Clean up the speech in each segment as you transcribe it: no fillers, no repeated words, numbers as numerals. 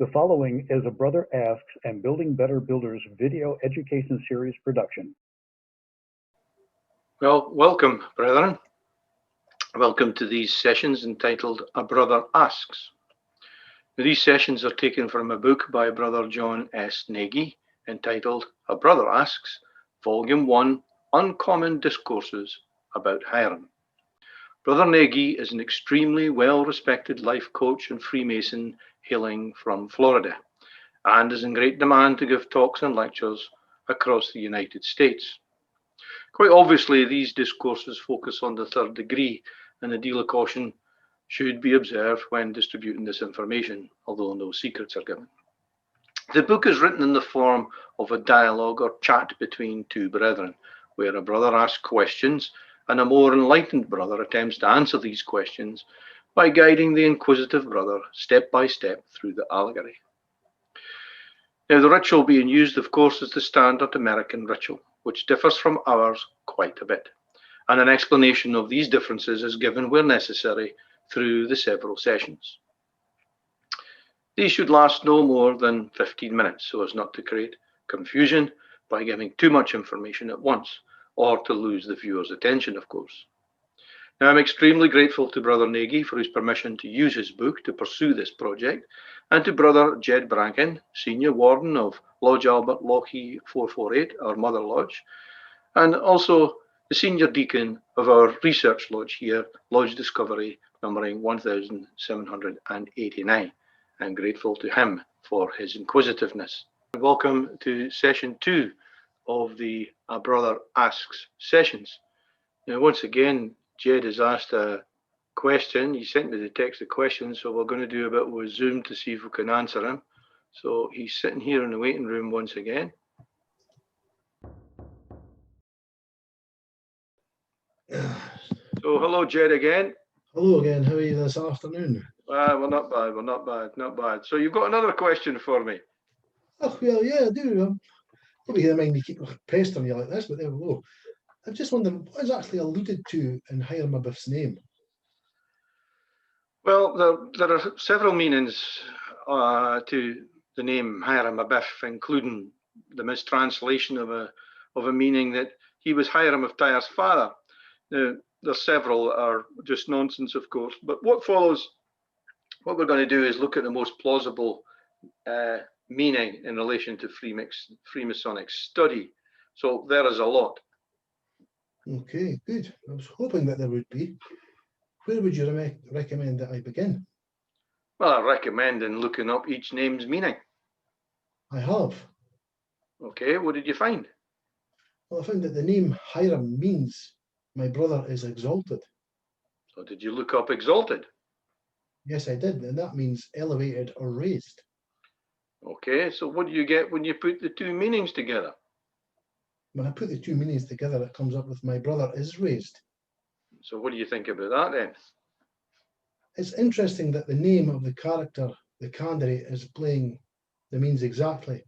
The following is a Brother Asks and Building Better Builders video education series production. Well, welcome, brethren. Welcome to these sessions entitled A Brother Asks. These sessions are taken from a book by Brother John S Nagy entitled A Brother Asks, Volume 1, Uncommon Discourses about Hiram. Brother Nagy is an extremely well-respected life coach and Freemason hailing from Florida, and is in great demand to give talks and lectures across the United States. Quite obviously, these discourses focus on the third degree, and a deal of caution should be observed when distributing this information, although no secrets are given. The book is written in the form of a dialogue or chat between two brethren, where a brother asks questions and a more enlightened brother attempts to answer these questions by guiding the inquisitive brother step by step through the allegory. Now, the ritual being used, of course, is the standard American ritual, which differs from ours quite a bit, and an explanation of these differences is given where necessary through the several sessions. These should last no more than 15 minutes so as not to create confusion by giving too much information at once, or to lose the viewer's attention, of course. Now, I'm extremely grateful to Brother Nagy for his permission to use his book to pursue this project, and to Brother Gerard Brankin, Senior Warden of Lodge Albert Lochie 448, our Mother Lodge, and also the Senior Deacon of our research lodge here, Lodge Discovery, numbering 1789. I'm grateful to him for his inquisitiveness. Welcome to session 2 of the A Brother Asks sessions. Now, once again, Jed has asked a question. He sent me the text of questions, so we're going to do a bit with Zoom to see if we can answer him. So he's sitting here in the waiting room once again. So hello, Jed, again. Hello again. How are you this afternoon? We're not bad. We're not bad. Not bad. So you've got another question for me. Oh, well, yeah, I do. Probably don't mind me keep pestering you like this, but there we go. I'm just wondering what is actually alluded to in Hiram Abiff's name. Well, there are several meanings to the name Hiram Abiff, including the mistranslation of a meaning that he was Hiram of Tyre's father. Now, there's several that are just nonsense, of course, but what follows, what we're going to do is look at the most plausible meaning in relation to Freemasonic study. So there is a lot. Okay, good. I was hoping that there would be. Where would you recommend that I begin? Well, I recommend in looking up each name's meaning. I have. Okay, what did you find? Well, I found that the name Hiram means my brother is exalted. So did you look up exalted? Yes, I did, and that means elevated or raised. Okay, so what do you get when you put the two meanings together? When I put the two meanings together, it comes up with my brother is raised. So what do you think about that then? It's interesting that the name of the character the candidate is playing the means exactly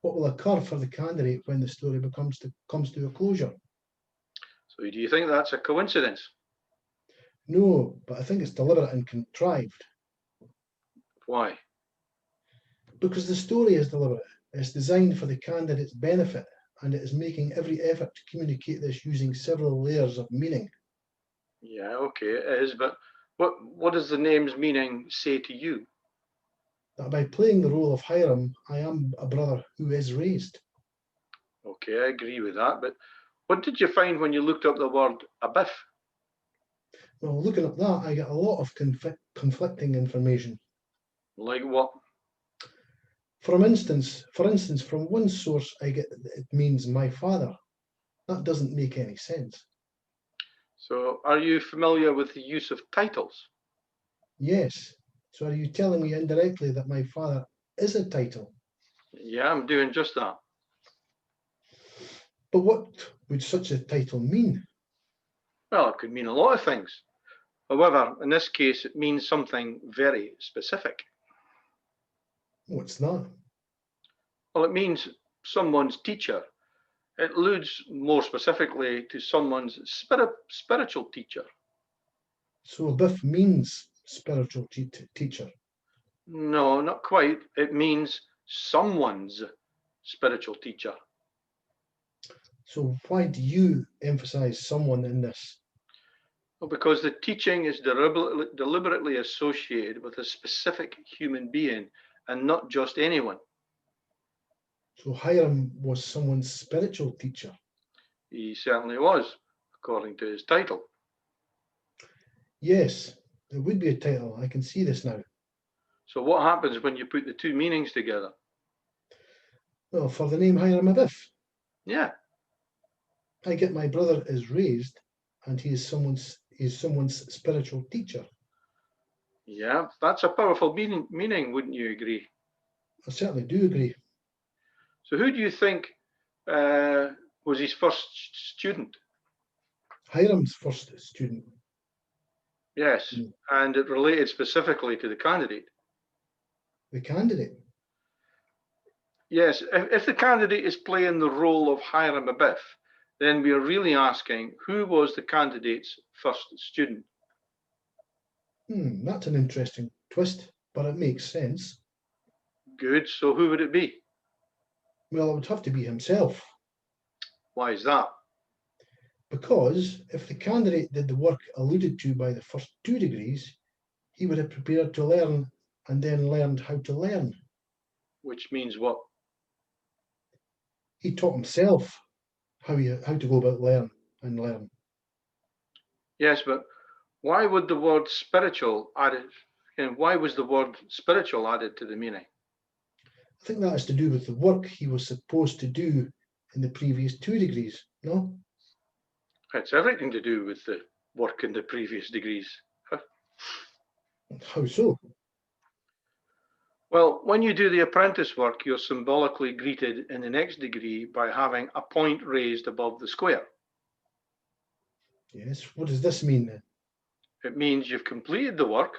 what will occur for the candidate when the story comes to a closure. So do you think that's a coincidence? No, but I think it's deliberate and contrived. Why? Because the story is deliberate. It's designed for the candidate's benefit, and it is making every effort to communicate this using several layers of meaning. Yeah, okay, it is, but what does the name's meaning say to you? That by playing the role of Hiram, I am a brother who is raised. Okay, I agree with that, but what did you find when you looked up the word Abiff? Well, looking at that, I get a lot of conflicting information. Like what? For instance, from one source, I get that it means my father. That doesn't make any sense. So are you familiar with the use of titles? Yes. So are you telling me indirectly that my father is a title? Yeah, I'm doing just that. But what would such a title mean? Well, it could mean a lot of things. However, in this case, it means something very specific. What's that? Well, it means someone's teacher. It alludes more specifically to someone's spiritual teacher. So Abiff means spiritual teacher. No, not quite. It means someone's spiritual teacher. So why do you emphasize someone in this? Well, because the teaching is deliberately associated with a specific human being and not just anyone. So Hiram was someone's spiritual teacher. He certainly was, according to his title. Yes, it would be a title. I can see this now. So what happens when you put the two meanings together? Well, for the name Hiram Abiff, Yeah, I get my brother is raised and he is someone's spiritual teacher. yeah, that's a powerful meaning, wouldn't you agree? I certainly do agree. So who do you think was his first student? Hiram's first student. Yes, and it related specifically to the candidate. The candidate. Yes, if the candidate is playing the role of Hiram Abiff, then we are really asking who was the candidate's first student? That's an interesting twist, but it makes sense. Good, so who would it be? Well, it would have to be himself, Why is that? because if the candidate did the work alluded to by the first 2 degrees, he would have prepared to learn and then learned how to learn. Which means what? He taught himself how to go about learn. Yes, but why would the word spiritual added? Why was the word spiritual added to the meaning? I think that has to do with the work he was supposed to do in the previous 2 degrees, no? It's everything to do with the work in the previous degrees. How so? Well, when you do the apprentice work, you're symbolically greeted in the next degree by having a point raised above the square. Yes, what does this mean then? It means you've completed the work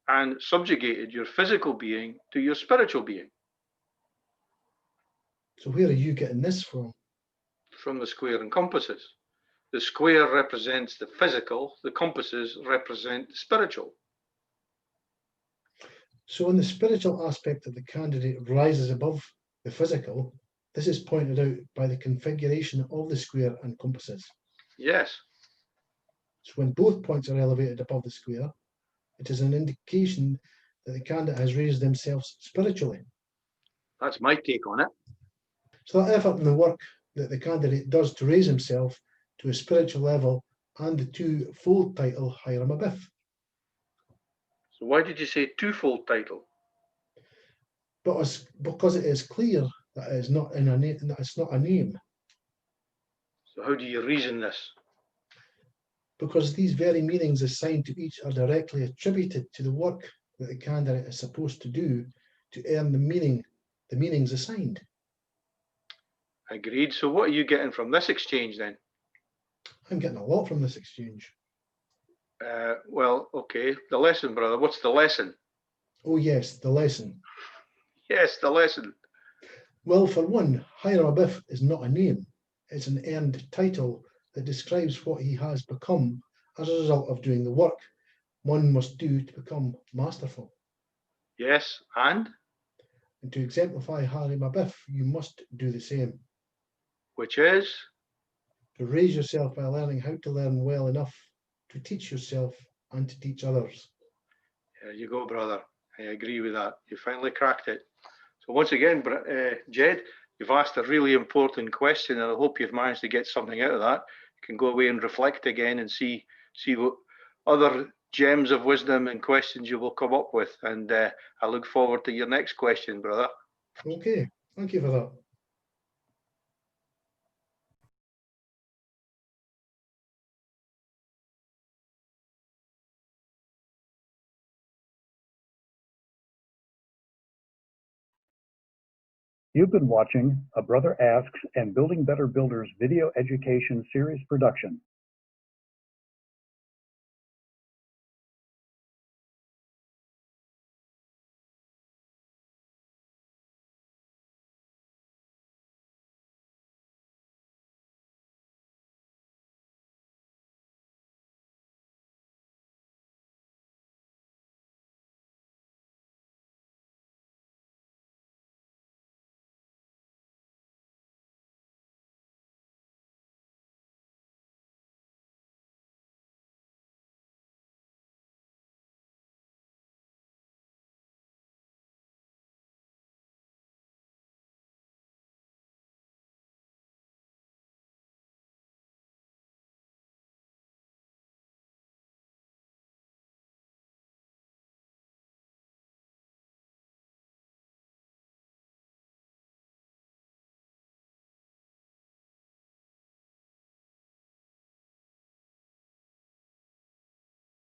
and subjugated your physical being to your spiritual being. So where are you getting this from? From the square and compasses. The square represents the physical, the compasses represent the spiritual. So when the spiritual aspect of the candidate rises above the physical, this is pointed out by the configuration of the square and compasses. Yes. So when both points are elevated above the square, it is an indication that the candidate has raised themselves spiritually. That's my take on it. So that effort and the work that the candidate does to raise himself to a spiritual level and the twofold title Hiram Abiff. So why did you say twofold title? Because it is clear that it is not in a name, that it's not a name. So how do you reason this? Because these very meanings assigned to each are directly attributed to the work that the candidate is supposed to do to earn the meanings assigned. Agreed. So what are you getting from this exchange then? I'm getting a lot from this exchange. Well, okay. The lesson, brother. What's the lesson? Oh yes, the lesson. Yes, the lesson. Well, for one, Hiram Abiff is not a name. It's an earned title that describes what he has become as a result of doing the work one must do to become masterful. Yes, and And to exemplify Hiram Abiff, you must do the same. which is? To raise yourself by learning how to learn well enough to teach yourself and to teach others. There you go, brother. I agree with that. You finally cracked it. So once again, Jed, you've asked a really important question, and I hope you've managed to get something out of that. You can go away and reflect again and see what other gems of wisdom and questions you will come up with. And I look forward to your next question, brother. Okay, thank you for that. You've been watching a Brother Asks and Building Better Builders video education series production.